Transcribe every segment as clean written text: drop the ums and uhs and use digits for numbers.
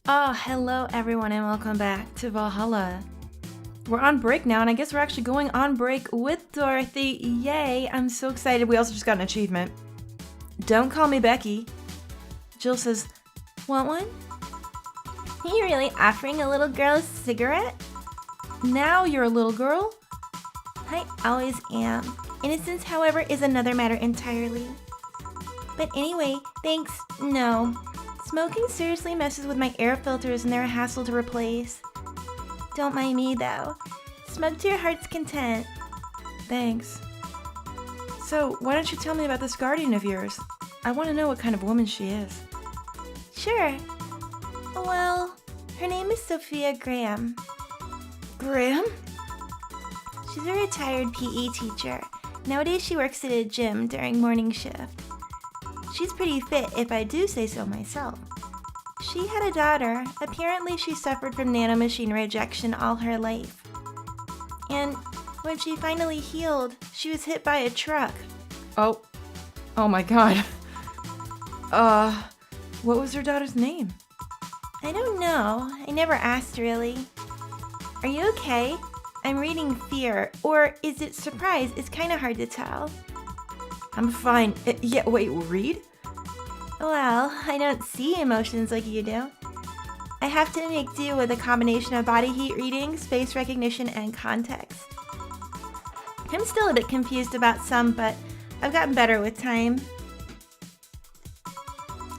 Oh, hello everyone and welcome back to Valhalla. We're on break now and I guess we're actually going on break with Dorothy. Yay, I'm so excited. We also just got an achievement. Don't call me Becky. Jill says, want one? Are you really offering a little girl a cigarette? Now you're a little girl? I always am. Innocence, however, is another matter entirely. But anyway, thanks, no. Smoking seriously messes with my air filters and they're a hassle to replace. Don't mind me, though. Smoke to your heart's content. Thanks. So, why don't you tell me about this guardian of yours? I want to know what kind of woman she is. Sure. Well, her name is Sophia Graham. Graham? She's a retired PE teacher. Nowadays she works at a gym during morning shift. She's pretty fit, if I do say so myself. She had a daughter. Apparently she suffered from nanomachine rejection all her life. And when she finally healed, she was hit by a truck. Oh my god. What was her daughter's name? I don't know. I never asked, really. Are you okay? I'm reading fear, or is it surprise? It's kind of hard to tell. I'm fine. Yeah, wait, read? Well, I don't see emotions like you do. I have to make do with a combination of body heat readings, face recognition, and context. I'm still a bit confused about some, but I've gotten better with time.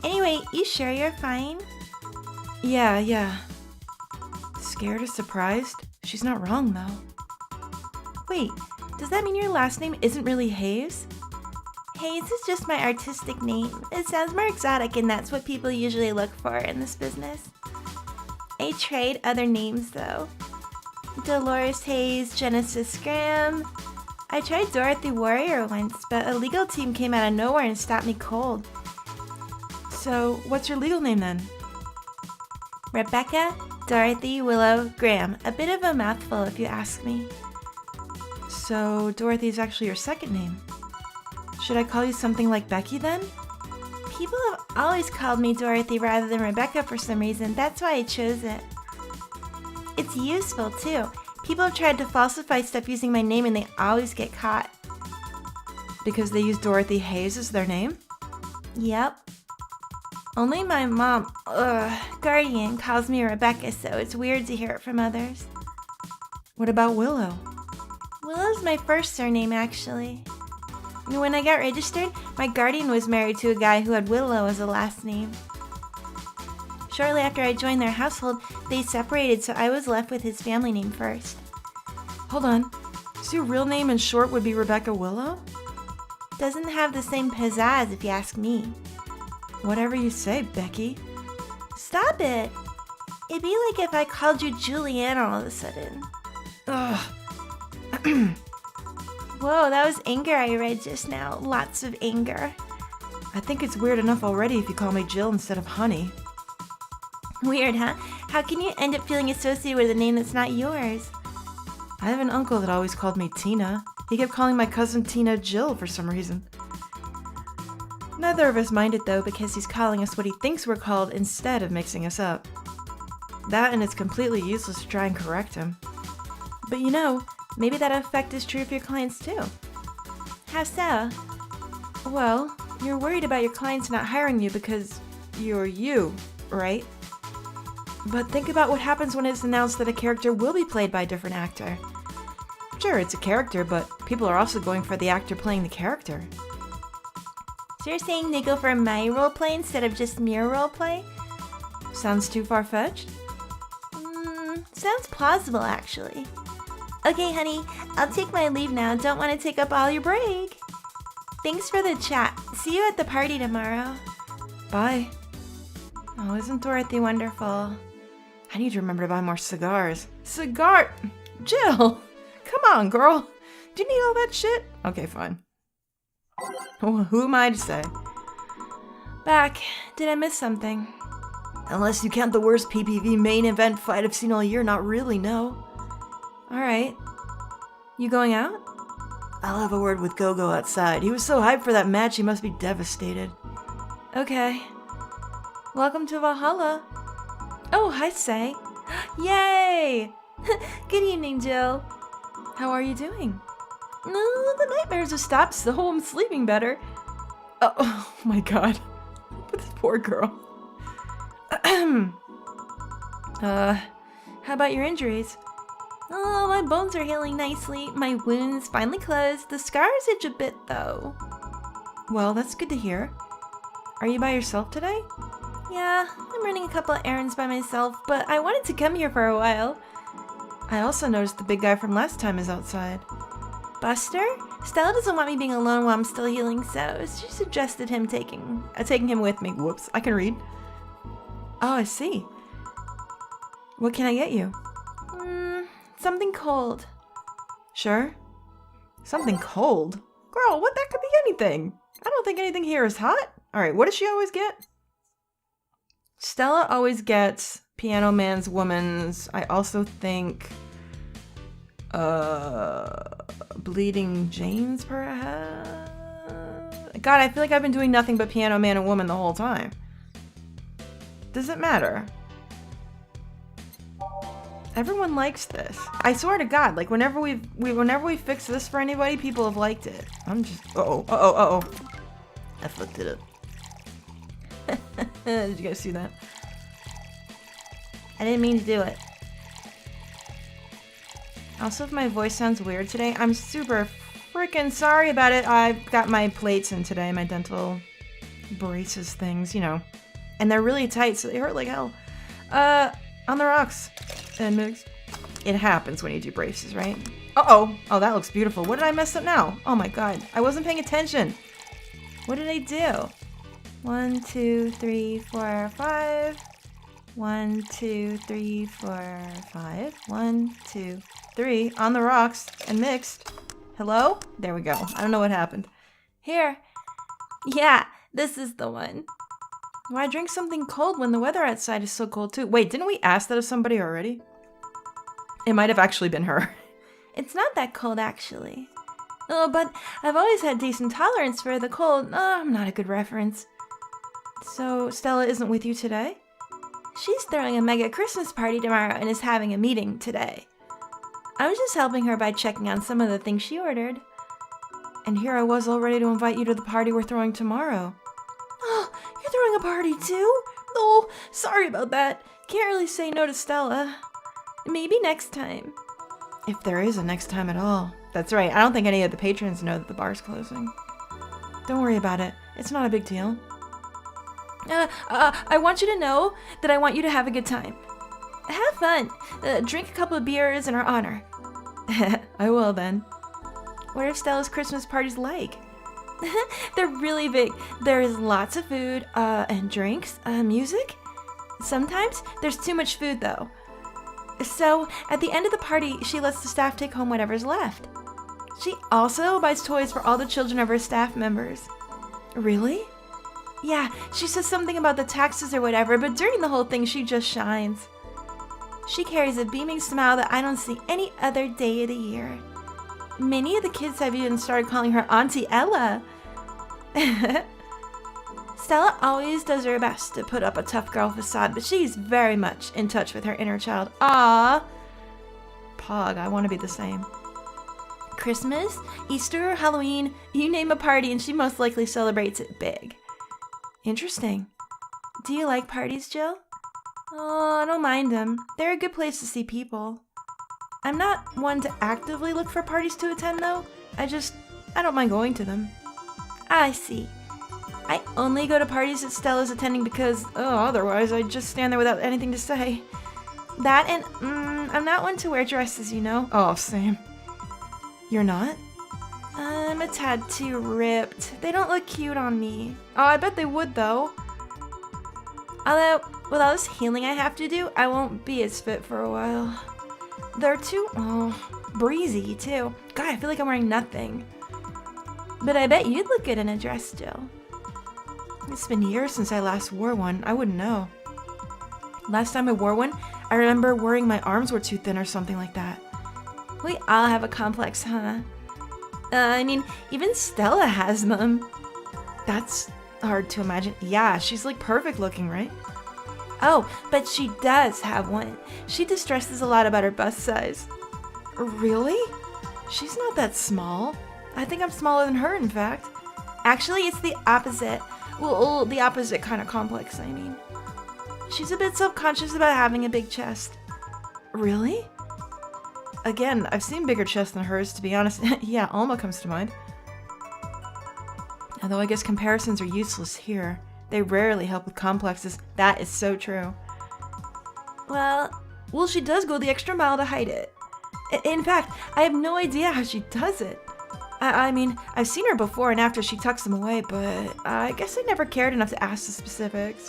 Anyway, you sure you're fine? Yeah. Scared or surprised? She's not wrong, though. Wait, does that mean your last name isn't really Hayes? Hayes is just my artistic name. It sounds more exotic and that's what people usually look for in this business. I tried other names though. Dolores Hayes, Genesis Graham. I tried Dorothy Warrior once, but a legal team came out of nowhere and stopped me cold. So, what's your legal name then? Rebecca Dorothy Willow Graham. A bit of a mouthful if you ask me. So, Dorothy's actually your second name. Should I call you something like Becky then? People have always called me Dorothy rather than Rebecca for some reason. That's why I chose it. It's useful too. People have tried to falsify stuff using my name and they always get caught. Because they use Dorothy Hayes as their name? Yep. Only my mom, guardian, calls me Rebecca, so it's weird to hear it from others. What about Willow? Willow's my first surname, actually. When I got registered, my guardian was married to a guy who had Willow as a last name. Shortly after I joined their household, they separated, so I was left with his family name first. Hold on. So your real name in short would be Rebecca Willow? Doesn't have the same pizzazz if you ask me. Whatever you say, Becky. Stop it! It'd be like if I called you Julianne all of a sudden. Ugh. Whoa, that was anger I read just now. Lots of anger. I think it's weird enough already if you call me Jill instead of Honey. Weird, huh? How can you end up feeling associated with a name that's not yours? I have an uncle that always called me Tina. He kept calling my cousin Tina Jill for some reason. Neither of us minded though because he's calling us what he thinks we're called instead of mixing us up. That and it's completely useless to try and correct him. But you know, maybe that effect is true of your clients too. How so? Well, you're worried about your clients not hiring you because you're you, right? But think about what happens when it's announced that a character will be played by a different actor. Sure, it's a character, but people are also going for the actor playing the character. So you're saying they go for my roleplay instead of just mere roleplay? Sounds too far-fetched? Sounds plausible, actually. Okay, honey, I'll take my leave now. Don't want to take up all your break. Thanks for the chat. See you at the party tomorrow. Bye. Oh, isn't Dorothy wonderful? I need to remember to buy more cigars. Cigar! Jill! Come on, girl. Do you need all that shit? Okay, fine. Who am I to say? Back. Did I miss something? Unless you count the worst PPV main event fight I've seen all year, not really, no. Alright. You going out? I'll have a word with Gogo outside. He was so hyped for that match, he must be devastated. Okay. Welcome to Valhalla. Oh, hi, Sei. Yay! Good evening, Jill. How are you doing? No, the nightmares have stopped, so I'm sleeping better. Oh my god. This poor girl. How about your injuries? Oh, my bones are healing nicely. My wounds finally closed. The scars itch a bit, though. Well, that's good to hear. Are you by yourself today? Yeah, I'm running a couple of errands by myself, but I wanted to come here for a while. I also noticed the big guy from last time is outside. Buster? Stella doesn't want me being alone while I'm still healing, so she suggested him taking him with me. Whoops, I can read. Oh, I see. What can I get you? Something cold. Sure. Something cold? Girl, what? That could be anything. I don't think anything here is hot. Alright, what does she always get? Stella always gets Piano Man's Woman's. I also think Bleeding Jane's, perhaps? God, I feel like I've been doing nothing but Piano Man and Woman the whole time. Does it matter? Everyone likes this. I swear to God, like whenever we fix this for anybody, people have liked it. I'm just uh-oh. I fucked it up. Did you guys see that? I didn't mean to do it. Also, if my voice sounds weird today, I'm super freaking sorry about it. I've got my plates in today, my dental braces things, you know. And they're really tight, so they hurt like hell. On the rocks. And mixed. It happens when you do braces, right? Uh-oh. Oh, that looks beautiful. What did I mess up now? Oh my god. I wasn't paying attention. What did I do? 1, 2, 3, 4, 5. 1, 2, 3, 4, 5. 1, 2, 3. On the rocks and mixed. Hello? There we go. I don't know what happened. Here. Yeah, this is the one. Why drink something cold when the weather outside is so cold too? Wait, didn't we ask that of somebody already? It might have actually been her. It's not that cold, actually. Oh, but I've always had decent tolerance for the cold. I'm not a good reference. So, Stella isn't with you today? She's throwing a mega Christmas party tomorrow and is having a meeting today. I was just helping her by checking on some of the things she ordered. And here I was all ready to invite you to the party we're throwing tomorrow. Oh, you're throwing a party too? Oh, sorry about that. Can't really say no to Stella. Maybe next time. If there is a next time at all. That's right, I don't think any of the patrons know that the bar's closing. Don't worry about it. It's not a big deal. I want you to know that I want you to have a good time. Have fun. Drink a couple of beers in her honor. I will then. What are Stella's Christmas parties like? They're really big. There's lots of food, and drinks, music. Sometimes there's too much food though. So at the end of the party, she lets the staff take home whatever's left. She also buys toys for all the children of her staff members. Really? Yeah, she says something about the taxes or whatever, but during the whole thing, she just shines. She carries a beaming smile that I don't see any other day of the year. Many of the kids have even started calling her Auntie Ella. Stella always does her best to put up a tough girl facade, but she's very much in touch with her inner child. Ah, Pog, I want to be the same. Christmas, Easter, Halloween, you name a party and she most likely celebrates it big. Interesting. Do you like parties, Jill? Oh, I don't mind them. They're a good place to see people. I'm not one to actively look for parties to attend, though. I don't mind going to them. I see. I only go to parties that Stella's attending because, otherwise I'd just stand there without anything to say. That and, I'm not one to wear dresses, you know? Oh, same. You're not? I'm a tad too ripped. They don't look cute on me. Oh, I bet they would, though. Although, with all this healing I have to do, I won't be as fit for a while. They're too, breezy, too. God, I feel like I'm wearing nothing. But I bet you'd look good in a dress, Jill. It's been years since I last wore one. I wouldn't know. Last time I wore one, I remember worrying my arms were too thin or something like that. We all have a complex, huh? I mean, even Stella has them. That's hard to imagine. Yeah, she's like perfect looking, right? Oh, but she does have one. She distresses a lot about her bust size. Really? She's not that small. I think I'm smaller than her, in fact. Actually, it's the opposite. Well, the opposite kind of complex, I mean. She's a bit self-conscious about having a big chest. Really? Again, I've seen bigger chests than hers, to be honest. Yeah, Alma comes to mind. Although I guess comparisons are useless here. They rarely help with complexes. That is so true. Well, she does go the extra mile to hide it. In fact, I have no idea how she does it. I mean, I've seen her before and after she tucks them away, but I guess I never cared enough to ask the specifics.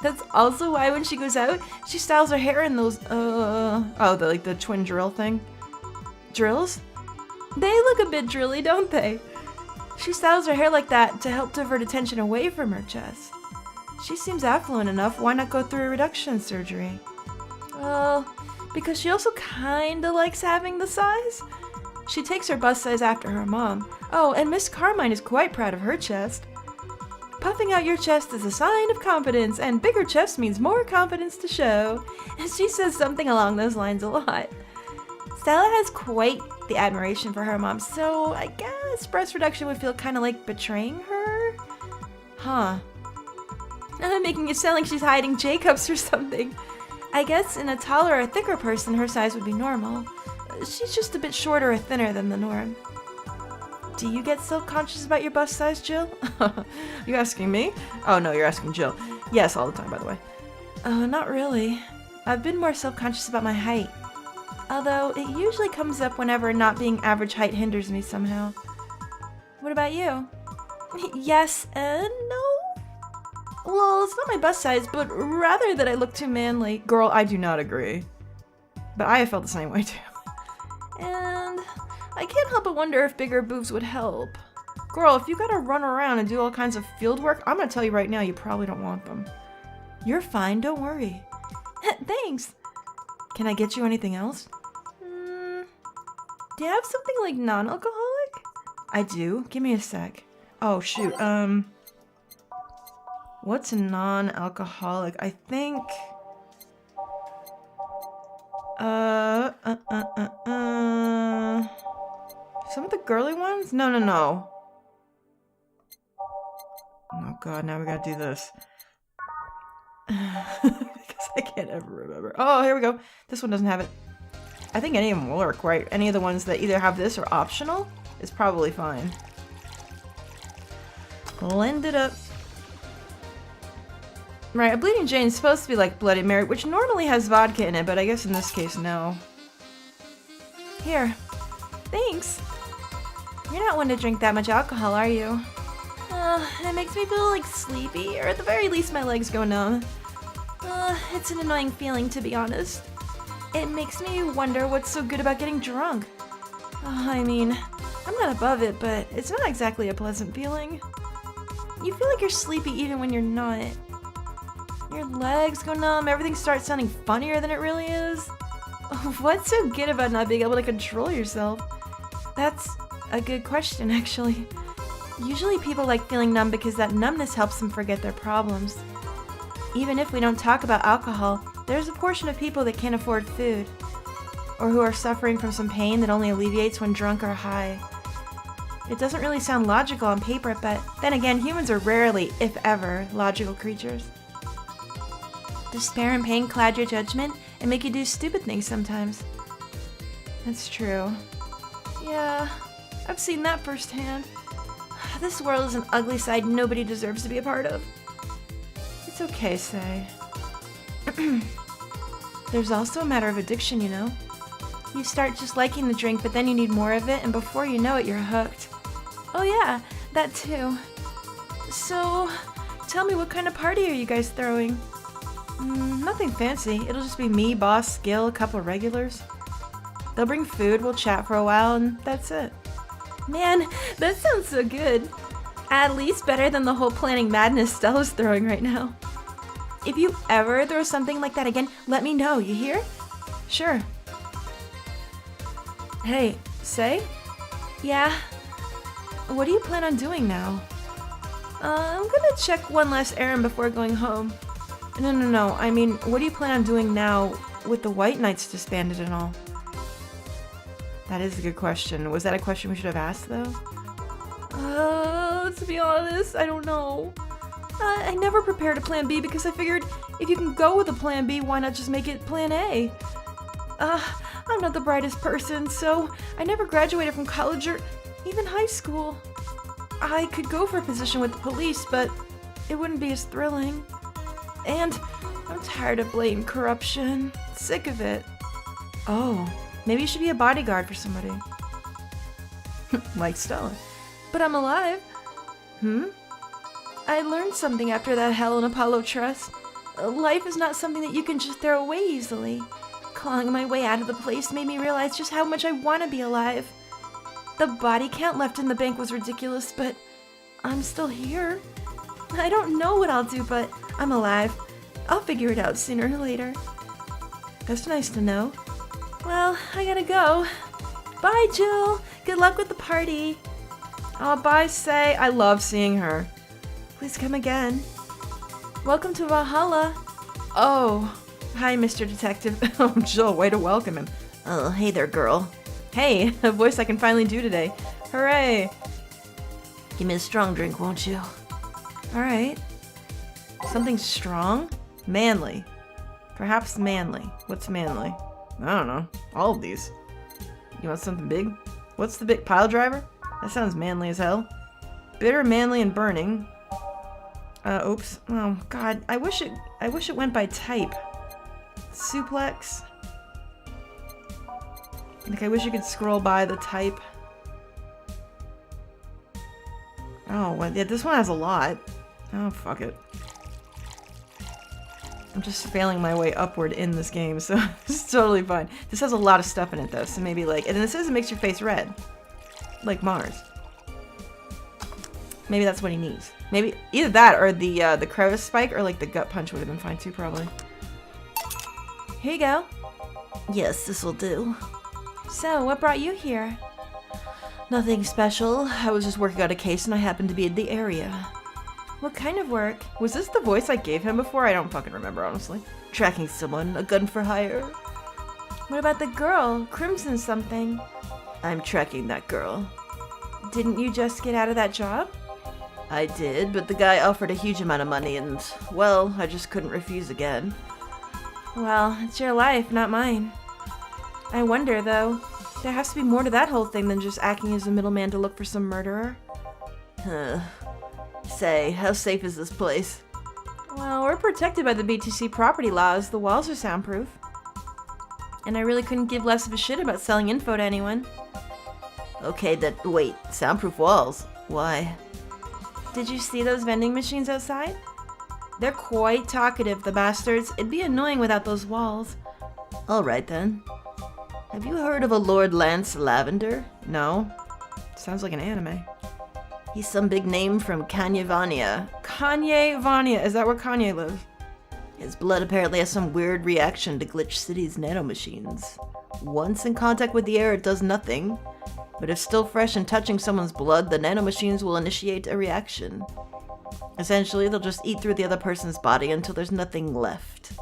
That's also why when she goes out, she styles her hair in those, the twin drill thing? Drills? They look a bit drilly, don't they? She styles her hair like that to help divert attention away from her chest. She seems affluent enough, why not go through a reduction surgery? Well, because she also kinda likes having the size. She takes her bust size after her mom. Oh, and Miss Carmine is quite proud of her chest. Puffing out your chest is a sign of confidence, and bigger chest means more confidence to show. And she says something along those lines a lot. Stella has quite the admiration for her mom, so I guess breast reduction would feel kind of like betraying her? Huh. I'm making it sound like she's hiding J-cups or something. I guess in a taller or thicker person, her size would be normal. She's just a bit shorter or thinner than the norm. Do you get self-conscious about your bust size, Jill? You asking me? Oh no, you're asking Jill. Yes, all the time, by the way. Not really. I've been more self-conscious about my height. Although, it usually comes up whenever not being average height hinders me somehow. What about you? Yes and no? Well, it's not my bust size, but rather that I look too manly. Girl, I do not agree. But I have felt the same way too. And I can't help but wonder if bigger boobs would help. Girl, if you gotta run around and do all kinds of field work, I'm gonna tell you right now, you probably don't want them. You're fine, don't worry. Thanks. Can I get you anything else? Do you have something like non-alcoholic? I do. Give me a sec. Oh, shoot. What's non-alcoholic? I think... Some of the girly ones? No. Oh god, now we gotta do this. Because I can't ever remember. Oh, here we go. This one doesn't have it. I think any of them will work, right? Any of the ones that either have this or optional is probably fine. Blend it up. Right, a Bleeding Jane is supposed to be like Bloody Mary, which normally has vodka in it, but I guess in this case, no. Here. Thanks. You're not one to drink that much alcohol, are you? It makes me feel like sleepy, or at the very least my legs go numb. It's an annoying feeling, to be honest. It makes me wonder what's so good about getting drunk. I mean, I'm not above it, but it's not exactly a pleasant feeling. You feel like you're sleepy even when you're not. Your legs go numb, everything starts sounding funnier than it really is. What's so good about not being able to control yourself? That's a good question, actually. Usually people like feeling numb because that numbness helps them forget their problems. Even if we don't talk about alcohol, there's a portion of people that can't afford food, or who are suffering from some pain that only alleviates when drunk or high. It doesn't really sound logical on paper, but then again, humans are rarely, if ever, logical creatures. Despair and pain cloud your judgment and make you do stupid things sometimes. That's true. Yeah, I've seen that firsthand. This world is an ugly side nobody deserves to be a part of. It's okay, Sei. There's also a matter of addiction, you know? You start just liking the drink, but then you need more of it, and before you know it, you're hooked. Oh yeah, that too. So, tell me, what kind of party are you guys throwing? Nothing fancy. It'll just be me, Boss, Gil, a couple of regulars. They'll bring food, we'll chat for a while, and that's it. Man, that sounds so good. At least better than the whole planning madness Stella's throwing right now. If you ever throw something like that again, let me know, you hear? Sure. Hey, Sei? Yeah? What do you plan on doing now? I'm gonna check one last errand before going home. No. I mean, what do you plan on doing now with the White Knights disbanded and all? That is a good question. Was that a question we should have asked, though? To be honest, I don't know. I never prepared a plan B because I figured if you can go with a plan B, why not just make it plan A? I'm not the brightest person, so I never graduated from college or even high school. I could go for a position with the police, but it wouldn't be as thrilling. And I'm tired of blatant corruption. Sick of it. Oh, maybe you should be a bodyguard for somebody. Like Stella. But I'm alive. I learned something after that Helen Apollo trust. Life is not something that you can just throw away easily. Clawing my way out of the place made me realize just how much I want to be alive. The body count left in the bank was ridiculous, but I'm still here. I don't know what I'll do, but I'm alive. I'll figure it out sooner or later. That's nice to know. Well, I gotta go. Bye, Jill. Good luck with the party. Oh, bye, Sei. I love seeing her. Please come again. Welcome to Valhalla. Oh, hi, Mr. Detective. Oh, Jill, way to welcome him. Oh, hey there, girl. Hey, a voice I can finally do today. Hooray. Give me a strong drink, won't you? All right. Something strong? Manly. Perhaps manly. What's manly? I don't know. All of these. You want something big? What's the big pile driver? That sounds manly as hell. Bitter, manly, and burning. Oops. Oh God. I wish it went by type. Suplex. Like, I wish you could scroll by the type. Oh, well, yeah, this one has a lot. Oh, fuck it. I'm just failing my way upward in this game, so it's totally fine. This has a lot of stuff in it, though, so maybe, like... And then it says it makes your face red. Like Mars. Maybe that's what he needs. Maybe either that or the crevice spike or, like, the gut punch would have been fine, too, probably. Here you go. Yes, this'll do. So, what brought you here? Nothing special. I was just working out a case and I happened to be in the area. What kind of work? Was this the voice I gave him before? I don't fucking remember, honestly. Tracking someone, a gun for hire. What about the girl? Crimson something. I'm tracking that girl. Didn't you just get out of that job? I did, but the guy offered a huge amount of money and, well, I just couldn't refuse again. Well, it's your life, not mine. I wonder, though, there has to be more to that whole thing than just acting as a middleman to look for some murderer. Say, how safe is this place? Well, we're protected by the BTC property laws. The walls are soundproof. And I really couldn't give less of a shit about selling info to anyone. Okay, wait, soundproof walls? Why? Did you see those vending machines outside? They're quite talkative, the bastards. It'd be annoying without those walls. Alright then. Have you heard of a Lord Lance Lavender? No. Sounds like an anime. He's some big name from Kanye-Vania. Kanye-Vania? Is that where Kanye lives? His blood apparently has some weird reaction to Glitch City's nanomachines. Once in contact with the air, it does nothing. But if still fresh and touching someone's blood, the nanomachines will initiate a reaction. Essentially, they'll just eat through the other person's body until there's nothing left.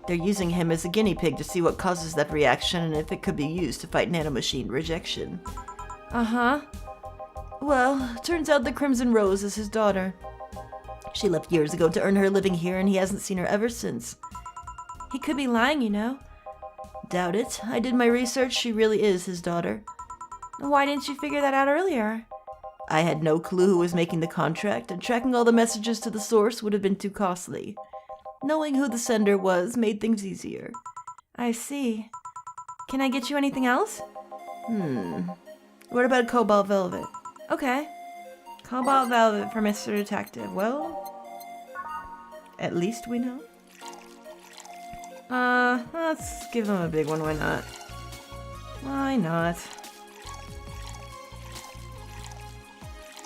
They're using him as a guinea pig to see what causes that reaction and if it could be used to fight nanomachine rejection. Uh-huh. Well, turns out the Crimson Rose is his daughter. She left years ago to earn her living here and he hasn't seen her ever since. He could be lying, you know. Doubt it. I did my research. She really is his daughter. Why didn't you figure that out earlier? I had no clue who was making the contract, and tracking all the messages to the source would have been too costly. Knowing who the sender was made things easier. I see. Can I get you anything else? What about Cobalt Velvet? Okay. Cobalt Velvet for Mr. Detective. Well, at least we know. Let's give them a big one, why not? Why not?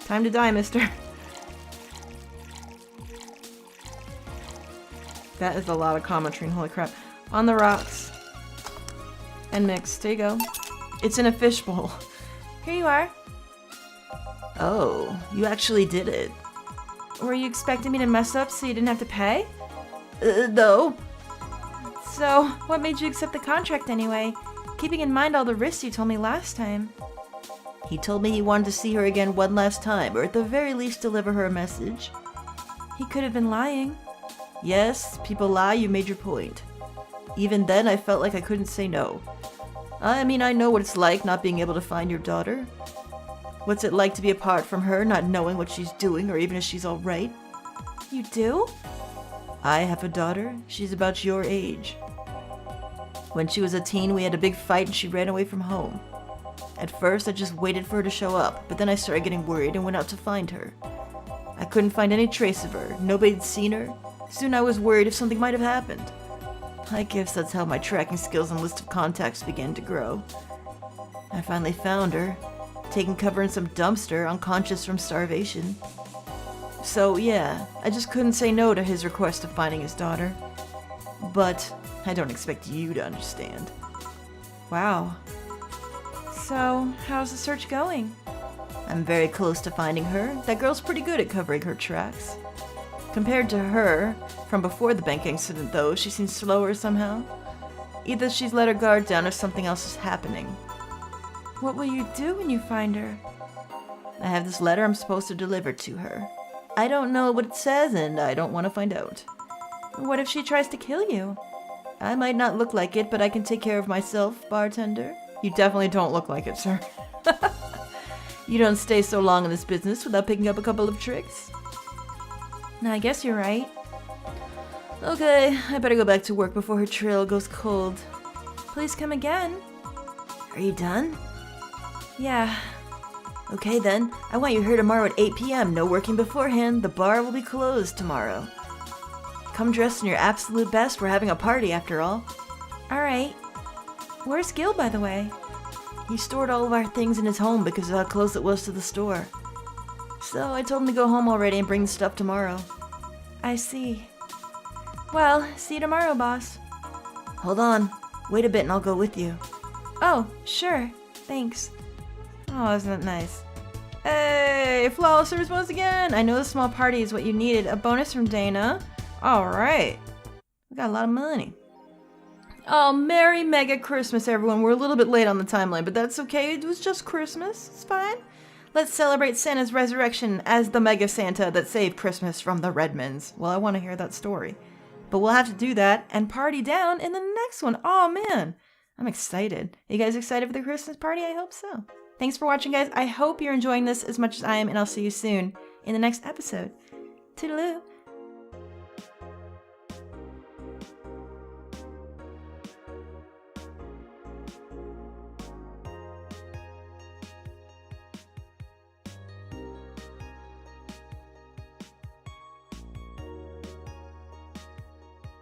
Time to die, mister. That is a lot of commentary, holy crap. On the rocks. And mixed. There you go. It's in a fishbowl. Here you are. Oh, you actually did it. Were you expecting me to mess up so you didn't have to pay? No. So, what made you accept the contract anyway? Keeping in mind all the risks you told me last time. He told me he wanted to see her again one last time, or at the very least deliver her a message. He could have been lying. Yes, people lie, you made your point. Even then, I felt like I couldn't say no. I mean, I know what it's like not being able to find your daughter. What's it like to be apart from her, not knowing what she's doing, or even if she's alright? You do? I have a daughter. She's about your age. When she was a teen, we had a big fight and she ran away from home. At first, I just waited for her to show up, but then I started getting worried and went out to find her. I couldn't find any trace of her. Nobody'd seen her. Soon I was worried if something might have happened. I guess that's how my tracking skills and list of contacts began to grow. I finally found her, taking cover in some dumpster, unconscious from starvation. So yeah, I just couldn't say no to his request of finding his daughter. But I don't expect you to understand. Wow. So, how's the search going? I'm very close to finding her. That girl's pretty good at covering her tracks. Compared to her, from before the bank incident though, she seems slower somehow. Either she's let her guard down or something else is happening. What will you do when you find her? I have this letter I'm supposed to deliver to her. I don't know what it says and I don't want to find out. What if she tries to kill you? I might not look like it, but I can take care of myself, bartender. You definitely don't look like it, sir. You don't stay so long in this business without picking up a couple of tricks. No, I guess you're right. Okay, I better go back to work before her trail goes cold. Please come again. Are you done? Yeah. Okay then, I want you here tomorrow at 8 p.m. No working beforehand. The bar will be closed tomorrow. Come dressed in your absolute best. We're having a party after all. Alright. Where's Gil, by the way? He stored all of our things in his home because of how close it was to the store. So I told him to go home already and bring the stuff tomorrow. I see. Well, see you tomorrow, boss. Hold on. Wait a bit and I'll go with you. Oh, sure. Thanks. Oh, isn't that nice? Hey, flawless service once again! I know the small party is what you needed. A bonus from Dana. Alright. We got a lot of money. Oh, Merry Mega Christmas, everyone. We're a little bit late on the timeline, but that's okay. It was just Christmas. It's fine. Let's celebrate Santa's resurrection as the Mega Santa that saved Christmas from the Redmonds. Well, I want to hear that story. But we'll have to do that and party down in the next one. Oh, man. I'm excited. Are you guys excited for the Christmas party? I hope so. Thanks for watching, guys. I hope you're enjoying this as much as I am, and I'll see you soon in the next episode. Toodaloo.